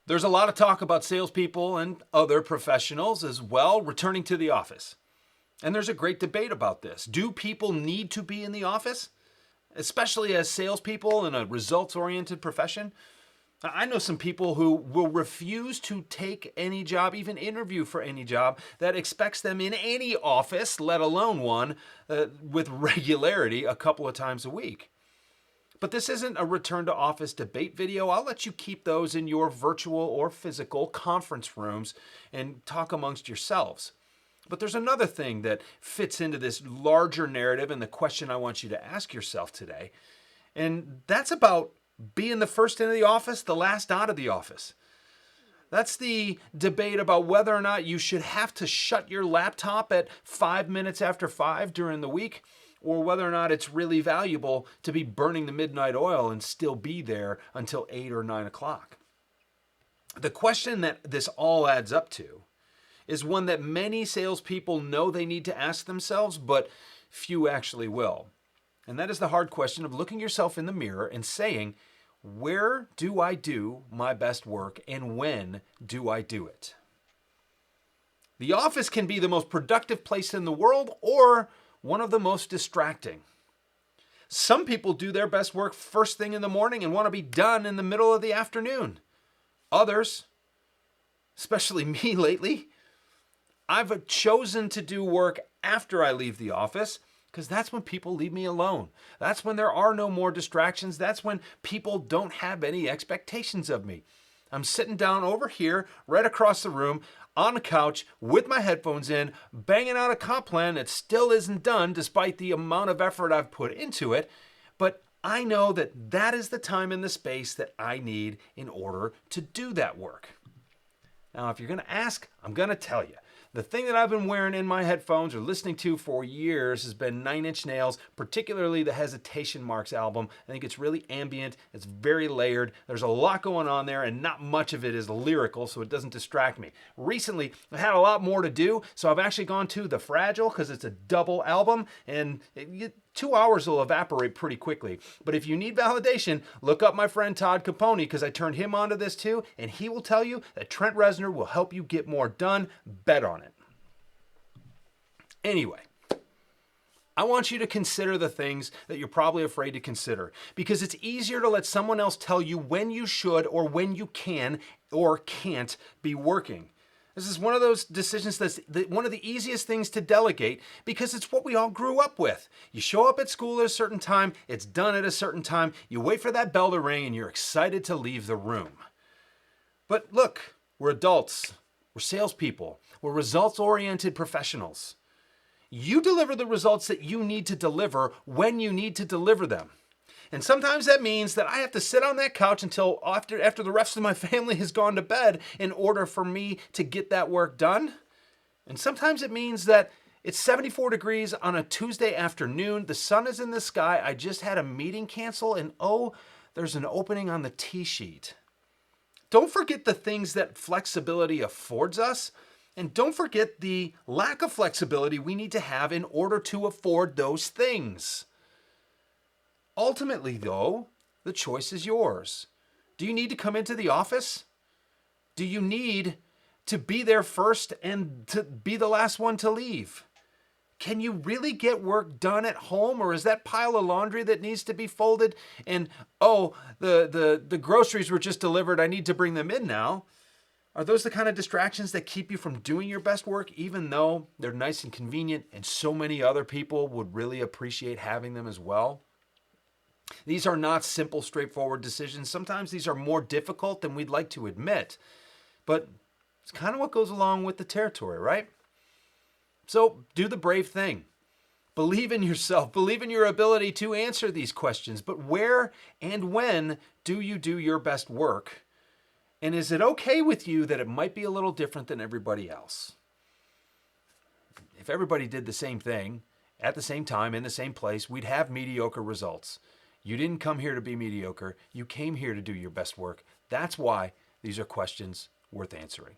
There's a lot of talk about salespeople and other professionals as well returning to the office. And there's a great debate about this. Do people need to be in the office, especially as salespeople in a results oriented profession? I know some people who will refuse to take any job, even interview for any job that expects them in any office, let alone one with regularity a couple of times a week. But this isn't a return to office debate video. I'll let you keep those in your virtual or physical conference rooms and talk amongst yourselves. But there's another thing that fits into this larger narrative and the question I want you to ask yourself today. And that's about being the first into the office, the last out of the office. That's the debate about whether or not you should have to shut your laptop at 5 minutes after 5 during the week, or whether or not it's really valuable to be burning the midnight oil and still be there until 8 or 9 o'clock. The question that this all adds up to is one that many salespeople know they need to ask themselves, but few actually will. And that is the hard question of looking yourself in the mirror and saying, where do I do my best work and when do I do it? The office can be the most productive place in the world or one of the most distracting. Some people do their best work first thing in the morning and want to be done in the middle of the afternoon. Others, especially me lately, I've chosen to do work after I leave the office because that's when people leave me alone. That's when there are no more distractions. That's when people don't have any expectations of me. I'm sitting down over here, right across the room, on the couch with my headphones in, banging out a comp plan that still isn't done despite the amount of effort I've put into it. But I know that that is the time and the space that I need in order to do that work. Now, if you're going to ask, I'm going to tell you. The thing that I've been wearing in my headphones or listening to for years has been Nine Inch Nails, particularly the Hesitation Marks album. I think it's really ambient, it's very layered, there's a lot going on there, and not much of it is lyrical, so it doesn't distract me. Recently, I had a lot more to do, so I've actually gone to The Fragile because it's a double album, and 2 hours will evaporate pretty quickly. But if you need validation, look up my friend Todd Capone because I turned him onto this too, and he will tell you that Trent Reznor will help you get more done. Bet on it. Anyway, I want you to consider the things that you're probably afraid to consider because it's easier to let someone else tell you when you should or when you can or can't be working. This is one of those decisions that's one of the easiest things to delegate because it's what we all grew up with. You show up at school at a certain time, it's done at a certain time, you wait for that bell to ring and you're excited to leave the room. But look, we're adults, we're salespeople, we're results-oriented professionals. You deliver the results that you need to deliver when you need to deliver them. And sometimes that means that I have to sit on that couch until after the rest of my family has gone to bed in order for me to get that work done. And sometimes it means that it's 74 degrees on a Tuesday afternoon, the sun is in the sky, I just had a meeting cancel, and oh, there's an opening on the T-sheet. Don't forget the things that flexibility affords us. And don't forget the lack of flexibility we need to have in order to afford those things. Ultimately, though, the choice is yours. Do you need to come into the office? Do you need to be there first and to be the last one to leave? Can you really get work done at home, or is that pile of laundry that needs to be folded and, oh, the groceries were just delivered, I need to bring them in now? Are those the kind of distractions that keep you from doing your best work, even though they're nice and convenient and so many other people would really appreciate having them as well? These are not simple, straightforward decisions. Sometimes these are more difficult than we'd like to admit, but it's kind of what goes along with the territory, right? So do the brave thing. Believe in yourself. Believe in your ability to answer these questions. But where and when do you do your best work? And is it okay with you that it might be a little different than everybody else? If everybody did the same thing at the same time in the same place, we'd have mediocre results. You didn't come here to be mediocre. You came here to do your best work. That's why these are questions worth answering.